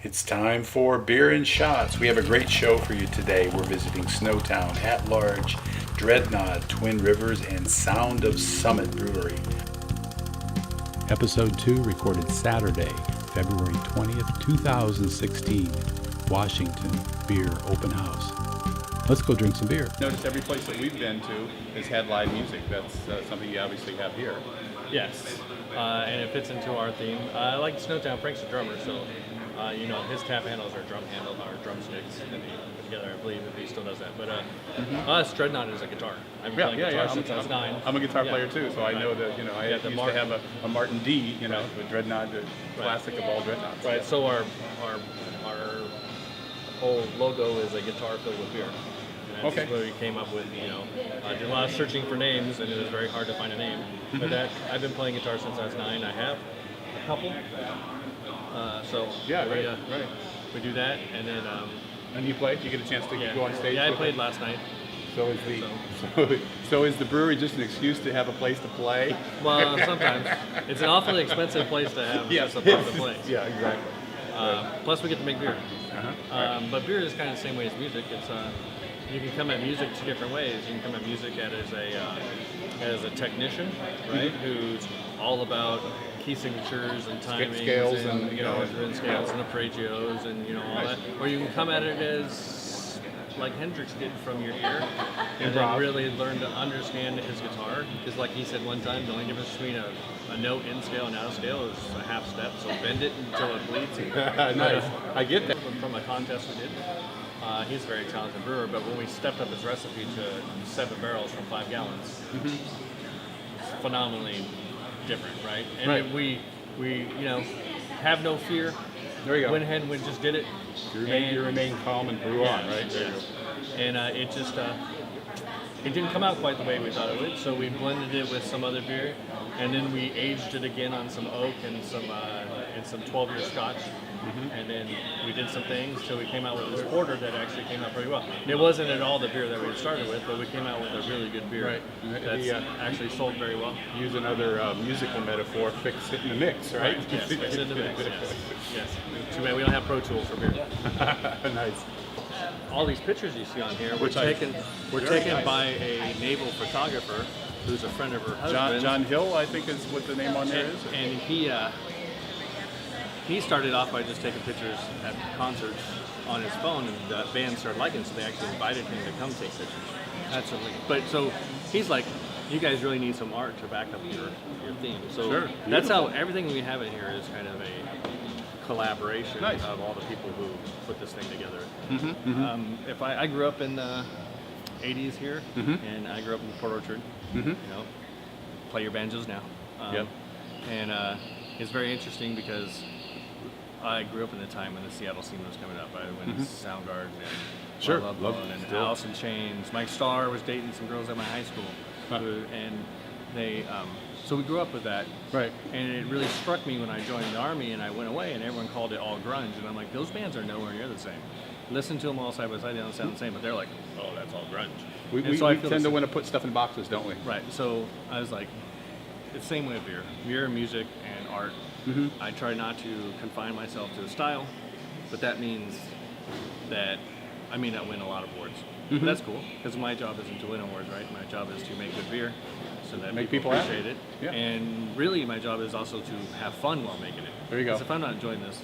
It's time for Beer and Shots. We have a great show for you today. We're visiting Snotown, At Large, Dreadnought, Twin Rivers, and Sound of Summit Brewery. Episode 2 recorded Saturday, February 20th, 2016, Washington Beer Open House. Let's go drink some beer. Notice every place that we've been to has had live music. That's something you obviously have here. Yes, and it fits into our theme. I like Snotown. Frank's a drummer, so his tap handles are drumsticks, and he put together, I believe, if he still does that. But us, Dreadnought is a guitar. I've been playing guitar since I was 9. I'm a guitar player too, so I know that I used to have a Martin D, with Dreadnought, the classic of all Dreadnoughts. Right. So our whole logo is a guitar filled with beer. And that's where we came up with, did a lot of searching for names, and it was very hard to find a name. But I've been playing guitar since I was 9. I have a couple. We do that, and then. And you played? You get a chance to go on stage? Yeah, I played last night. So is the brewery just an excuse to have a place to play? Well, sometimes it's an awfully expensive place to have just a part to play. Yeah, exactly. Plus, we get to make beer. But beer is kind of the same way as music. It's you can come at music 2 different ways. You can come at music as a technician, right? Who's all about key signatures and timings, scales and scales and arpeggios and all that. Or you can come at it as like Hendrix did, from your ear, and then really learn to understand his guitar. Because like he said one time, the only difference between a note in scale and out of scale is a half step. So bend it until it bleeds. Nice. I get that. From a contest we did. He's a very talented brewer, but when we stepped up his recipe to 7 barrels from 5 gallons, it's phenomenally different, right? And we have no fear. There you go. Went ahead and we just did it. You remain calm and brew on, right? Yeah. And it just it didn't come out quite the way we thought it would. So we blended it with some other beer, and then we aged it again on some oak and some 12-year Scotch. And then we did some things till we came out with this porter that actually came out pretty well. It wasn't at all the beer that we had started with, but we came out with a really good beer that's actually sold very well. Use another musical metaphor, fix it in the mix, right? Yes, fix it in the mix, yes. Too bad we don't have Pro Tools for beer. Nice. All these pictures you see on here were taken by a naval photographer who's a friend of her husband. John Hill, I think is what the name on there is. And he started off by just taking pictures at concerts on his phone, and the band started liking it, so they actually invited him to come take pictures. That's really. But so he's like, you guys really need some art to back up your theme. So that's how everything we have in here is kind of a collaboration of all the people who put this thing together. If I grew up in the 80s here, and I grew up in Port Orchard. Play your banjos now. And it's very interesting because I grew up in the time when the Seattle scene was coming up. When Soundgarden and Love Bone and Alice in Chains. Mike Starr was dating some girls at my high school, and they. So we grew up with that. Right. And it really struck me when I joined the Army and I went away, and everyone called it all grunge, and I'm like, those bands are nowhere near the same. Listen to them all side by side; they don't sound the same, but they're like, oh, that's all grunge. We tend to want to put stuff in boxes, don't we? Right. So I was like, it's the same way with beer, music, and art. I try not to confine myself to a style, but that means that I may not win a lot of awards. But that's cool, because my job isn't to win awards, right? My job is to make good beer so that people appreciate it. Yeah. And really, my job is also to have fun while making it. There you go. Because if I'm not enjoying this,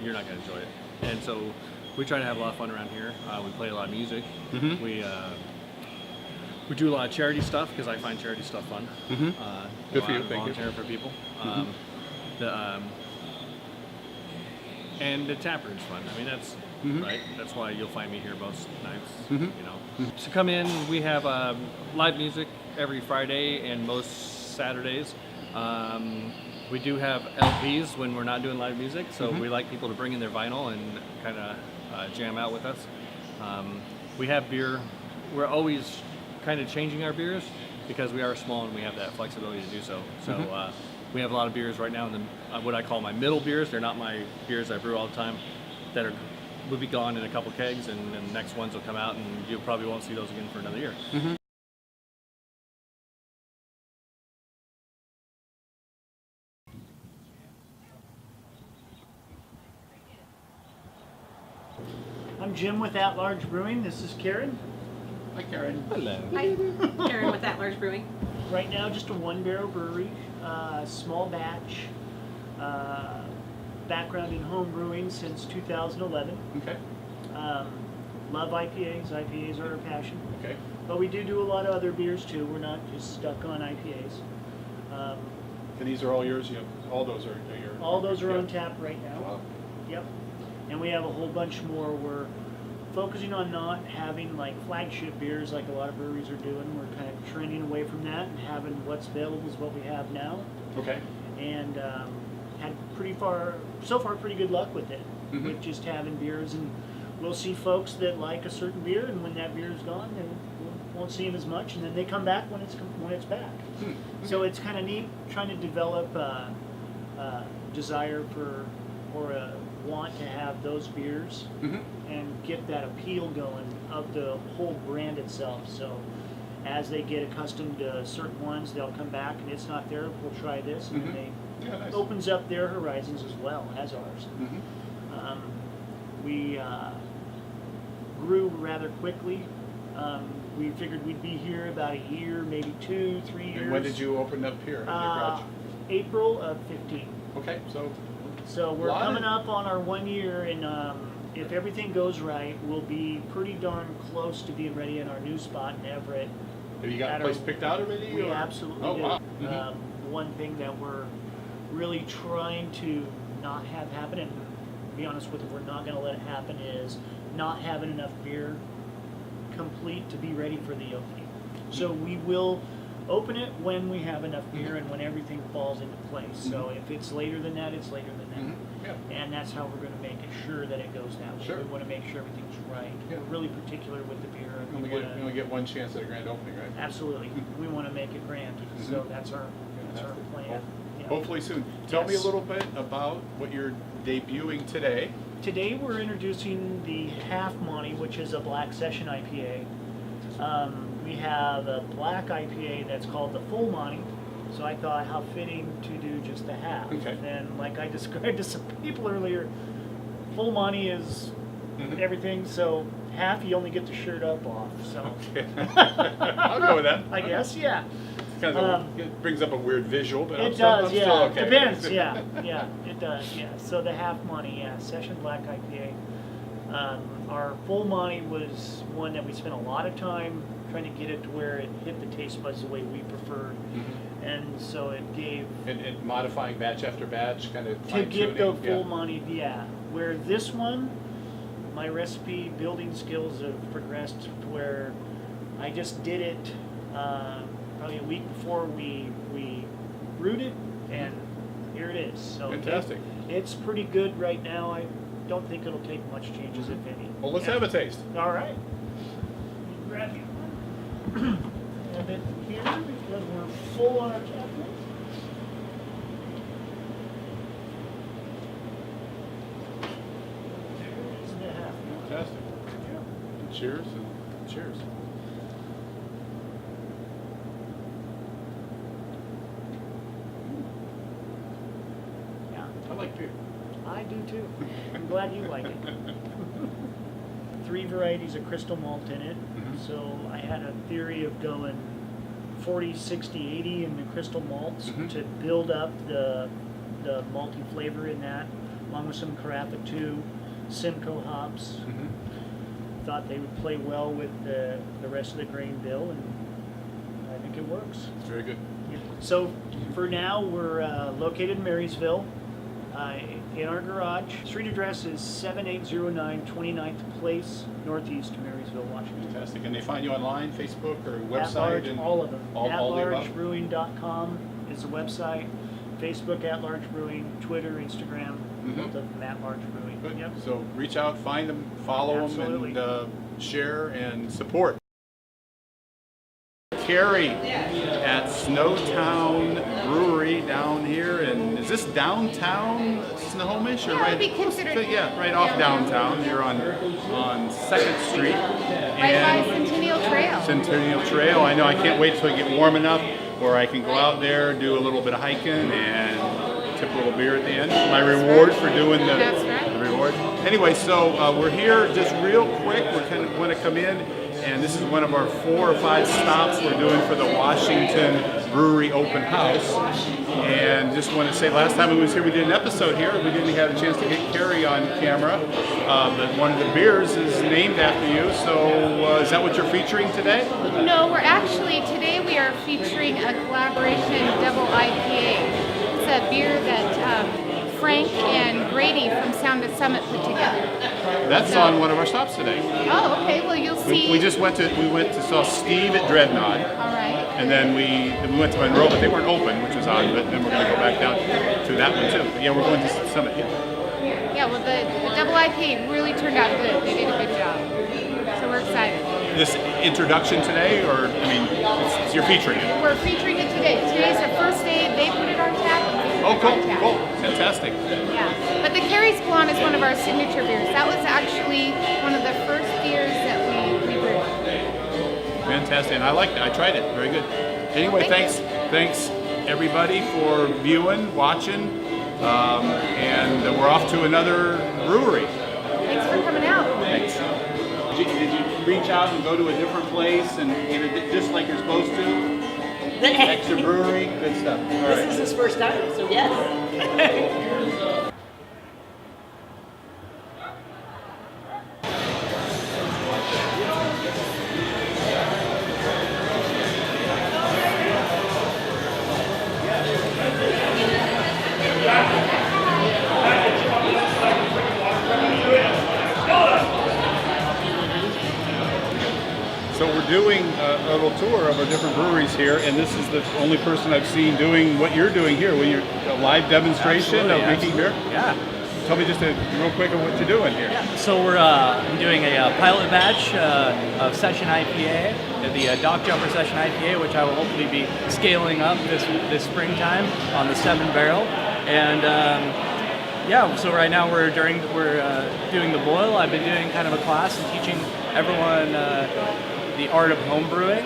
you're not going to enjoy it. And so we try to have a lot of fun around here. We play a lot of music. We do a lot of charity stuff, because I find charity stuff fun. Good for you. Thank you. Volunteering for people. And the tap room's fun. I mean, that's right. That's why you'll find me here most nights. So come in. We have live music every Friday and most Saturdays. We do have LPs when we're not doing live music, so we like people to bring in their vinyl and kind of jam out with us. We have beer. We're always kind of changing our beers because we are small and we have that flexibility to do so. So we have a lot of beers right now in the what I call my middle beers. They're not my beers I brew all the time. That will be gone in a couple kegs, and the next ones will come out, and you probably won't see those again for another year. I'm Jim with Large Brewing. This is Karen. Hi, Karen. Hello. Hi, Karen with Large Brewing. Right now, just a one-barrel brewery, small batch, background in home brewing since 2011. Okay. Love IPAs. IPAs are our passion. Okay. But we do a lot of other beers too. We're not just stuck on IPAs. And these are all yours? All those are yours? All those are on tap right now. Wow. Yep. And we have a whole bunch more. We're focusing on not having like flagship beers like a lot of breweries are doing. We're kind of trending away from that and having what's available is what we have now. Okay. And had so far pretty good luck with it, with just having beers. And we'll see folks that like a certain beer, and when that beer is gone, then we won't see them as much, and then they come back when it's back. So it's kind of neat trying to develop a desire for or a want to have those beers and get that appeal going of the whole brand itself. So as they get accustomed to certain ones, they'll come back and it's not there, we'll try this, and they Nice. opens up their horizons as well as ours. We grew rather quickly. We figured we'd be here about a year, maybe 2, 3 years. And when did you open up here in your garage? April of 15. Okay, So we're coming up on our 1 year, and if everything goes right, we'll be pretty darn close to being ready in our new spot in Everett. have you got a place picked out already? We absolutely do. Wow. One thing that we're really trying to not have happen, and to be honest with you, we're not going to let it happen, is not having enough beer complete to be ready for the opening. So we will open it when we have enough beer and when everything falls into place. So if it's later than that, it's later than that. Yeah. And that's how we're going to make it sure that it goes that way. Sure. We want to make sure everything's right. Yeah. We're really particular with the beer. And You only get one chance at a grand opening, right? absolutely. We want to make it grand. So that's our plan. Yeah. Hopefully soon. Tell me a Yes. little bit about what you're debuting today. Today we're introducing the Half Monty, which is a black session IPA. We have a black IPA that's called the Full Monty. So I thought how fitting to do just the half. Okay. And like I described to some people earlier, Full Monty is everything. So half you only get the shirt up off. So Okay. I'll go with that. I guess, yeah. Kind of it brings up a weird visual, but I'm It still, does, I'm yeah. still okay. Depends, yeah, it does, yeah. So the Half Monty, yeah, Session Black IPA. Our Full Monty was one that we spent a lot of time trying to get it to where it hit the taste buds the way we preferred, and so it gave And modifying batch after batch, kind of to get the fine-tuning, Full Monty, yeah. Where this one, my recipe building skills have progressed to where I just did it probably a week before we brewed it, and here it is. So Fantastic. it's pretty good right now. I don't think it'll take much changes, if any. Well, let's Yeah. have a taste. All right. Grab you one. Have it here because we're full on our cabinet. There's the half. Fantastic. And cheers and cheers. Yeah, I like beer. I do too. I'm glad you like it. 3 varieties of crystal malt in it. So I had a theory of going 40, 60, 80 in the crystal malts to build up the malty flavor in that, along with some Carafa 2, Simcoe hops. Thought they would play well with the rest of the grain bill, and I think it works. It's very good. So for now, we're located in Marysville. In our garage. Street address is 7809 29th Place, Northeast Marysville, Washington. Fantastic. And they find you online, Facebook or At website? large, and all of them. All the above? AtLargeBrewing.com is the website. Facebook at Large Brewing, Twitter, Instagram, both of them at Large Brewing. Good. Yep. So reach out, find them, follow Absolutely. them, and share and support. Carrie at Snotown Brewery down here, and is this downtown Snohomish or Yeah, right? it'd be considered right off downtown. You're on 2nd Street Right by and Centennial Trail. Centennial Trail. I know. I can't wait till it get warm enough where I can go out there, do a little bit of hiking, and tip a little beer at the end. My reward for doing That's right. the reward. Anyway, so we're here just real quick. We're kind of going to come in, and this is one of our 4 or 5 stops we're doing for the Washington Brewery Open House. And just want to say, last time we was here, we did an episode here. We didn't have a chance to get Carrie on camera, but one of the beers is named after you. So is that what you're featuring today? No, today we are featuring a collaboration double IPA. It's a beer that Frank and Grady from Sound of Summit put together. That's on one of our stops today. Oh, okay. Well, you'll see. We went to saw Steve at Dreadnought. All right. And then we went to Monroe, but they weren't open, which was odd. But then we're going to go back down to that one too. But yeah, we're going to Summit. Yeah, well, the double IPA really turned out good. They did a good job. So we're excited. This introduction today, or you're featuring it? We're featuring it today. Today's the first day they put it on tap. And we Oh, put cool, it on tap. cool, fantastic. Yeah, but the Carrie's Blonde is one of our signature beers. That was actually one of the first beers that we brewed. Fantastic, and I liked it. I tried it. Very good. Anyway, thanks everybody for viewing, watching, and we're off to another brewery. Thanks for coming out. Thanks. Did you reach out and go to a different place and get it just like you're supposed to? Extra brewery, good stuff. All right. This is his first time, so yes. So we're doing a little tour of our different breweries here, and this is the only person I've seen doing what you're doing here, when you're a live demonstration of making beer. Yeah. Tell me just real quick of what you're doing here. So we're doing a pilot batch of Session IPA, the Dock Jumper Session IPA, which I will hopefully be scaling up this springtime on the 7-barrel. And yeah, so right now we're doing the boil. I've been doing kind of a class and teaching everyone the art of home brewing,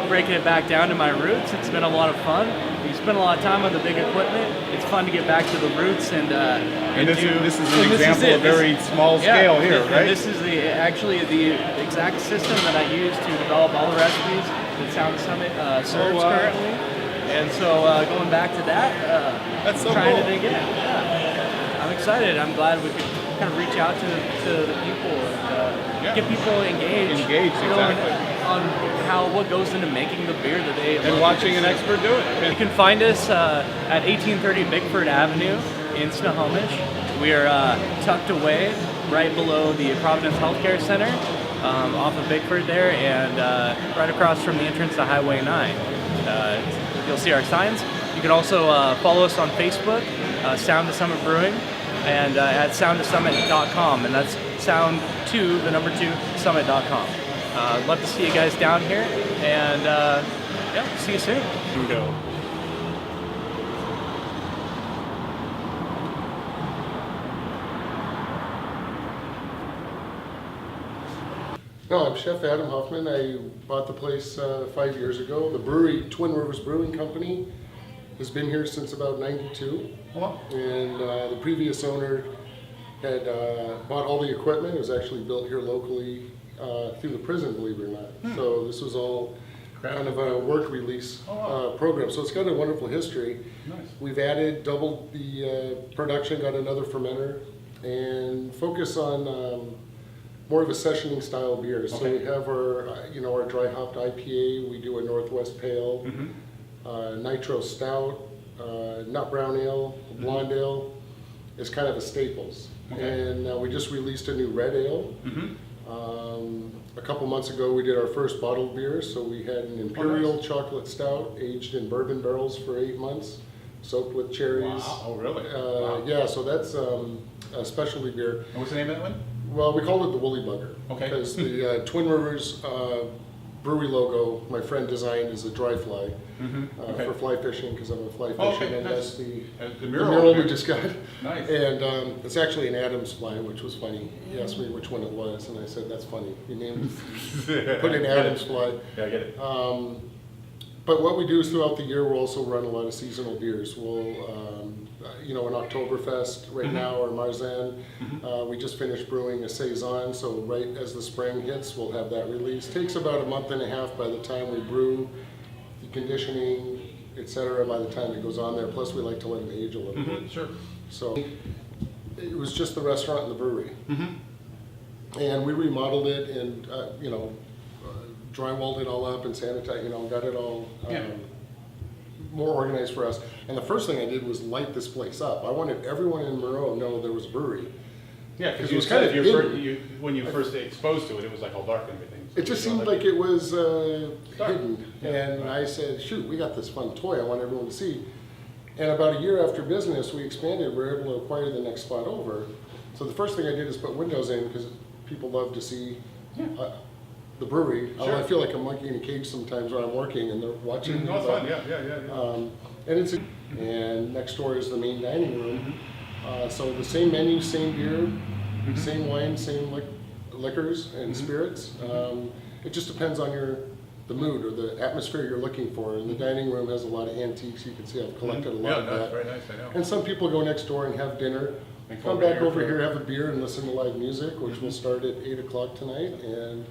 breaking it back down to my roots. It's been a lot of fun. We spend a lot of time on the big equipment. It's fun to get back to the roots and This is an example of very small scale here, right? This is actually the exact system that I use to develop all the recipes that Sound Summit serves currently. And so going back to that, That's so trying cool. to dig in. Yeah. I'm excited. I'm glad we could kind of reach out to the people and get people engaged. Exactly. On what goes into making the beer that they And love. watching an expert do it. You can find us at 1830 Bickford Avenue in Snohomish. We are tucked away right below the Providence Healthcare Center off of Bickford there, and right across from the entrance to Highway 9. You'll see our signs. You can also follow us on Facebook, Sound of Summit Brewing, and at soundofsummit.com, and that's sound 2, the number 2, summit.com. I'd love to see you guys down here, and yeah, see you soon. Here we go. No, I'm Chef Adam Huffman. I bought the place 5 years ago. The brewery, Twin Rivers Brewing Company, has been here since about '92. Wow. And the previous owner had bought all the equipment. It was actually built here locally through the prison, believe it or not. So this was all kind of a work release program. So it's got a wonderful history. Nice. We've doubled the production, got another fermenter, and focus on more of a sessioning style beer. So we have our, our dry hopped IPA. We do a Northwest Pale, Nitro Stout, Nut Brown Ale, Blonde Ale. Is kind of a staples. And we just released a new red ale. A couple months ago, we did our first bottled beer. So we had an Imperial Chocolate Stout aged in bourbon barrels for 8 months, soaked with cherries. Wow. Oh, really? Yeah, so that's a specialty beer. And what's the name of that one? Well, we called it the Woolly Bugger. Okay. Because the Twin Rivers brewery logo, my friend designed as a dry fly for fly fishing, because I'm a fly fisherman. And nice. that's the mural mural here. we just got. Nice. And it's actually an Adams fly, which was funny. He asked me which one it was, and I said, that's funny. You named put in Adams fly. Yeah, I get it. But what we do is throughout the year, we'll also run a lot of seasonal beers. We'll, an Oktoberfest right now, or Marzan. We just finished brewing a Saison, so right as the spring hits, we'll have that release. Takes about a month and a half by the time we brew, the conditioning, etc. by the time it goes on there. Plus, we like to let them age a little bit. Sure. So it was just the restaurant and the brewery. And we remodeled it and, drywalled it all up and sanitized, got it all more organized for us. And the first thing I did was light this place up. I wanted everyone in Monroe to know there was a brewery. Yeah, because It it was was kind of hidden. when you first exposed to it, it was like all dark and everything. So It just you know, seemed like it was hidden. Yeah. And I said, shoot, we got this fun toy I want everyone to see. And about a year after business, we expanded. We were able to acquire the next spot over. So the first thing I did is put windows in because people love to see the brewery. Sure. I feel like a monkey in a cage sometimes when I'm working and they're watching. No, it's fun. Yeah. And next door is the main dining room. So the same menu, same beer, same wine, same liquors and spirits. It just depends on the mood or the atmosphere you're looking for. And the dining room has a lot of antiques. You can see I've collected a lot of that. That's very nice. I know. And some people go next door and have dinner. And Come back over here, have a beer, and listen to live music, which will start at 8 o'clock tonight. And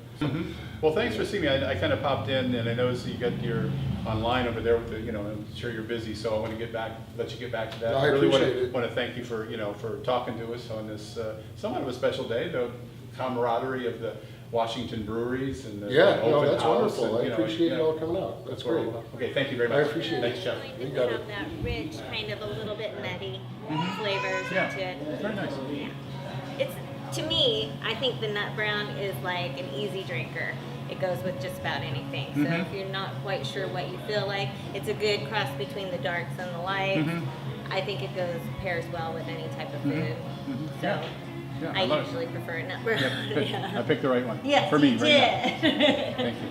Well, thanks for seeing me. I kind of popped in, and I noticed that you got your online over there with the, I'm sure you're busy, so I want to let you get back to that. No, I really appreciate it. want to thank you for, for talking to us on this somewhat of a special day, the camaraderie of the Washington breweries and the open that's house. wonderful. And, I appreciate it all coming out. That's great. Okay, thank you very much. I appreciate Thanks, it. Jeff. Really You to got have it. that rich, kind of a little bit nutty flavors Yeah, into it. it's very nice. Yeah. It's, to me, I think the nut brown is like an easy drinker. It goes with just about anything. So if you're not quite sure what you feel like, it's a good cross between the darks and the lights. I think it pairs well with any type of food. So Yeah, I love it. usually prefer a nut brown. I picked the right one. Yes, for me you right now. did. Thank you.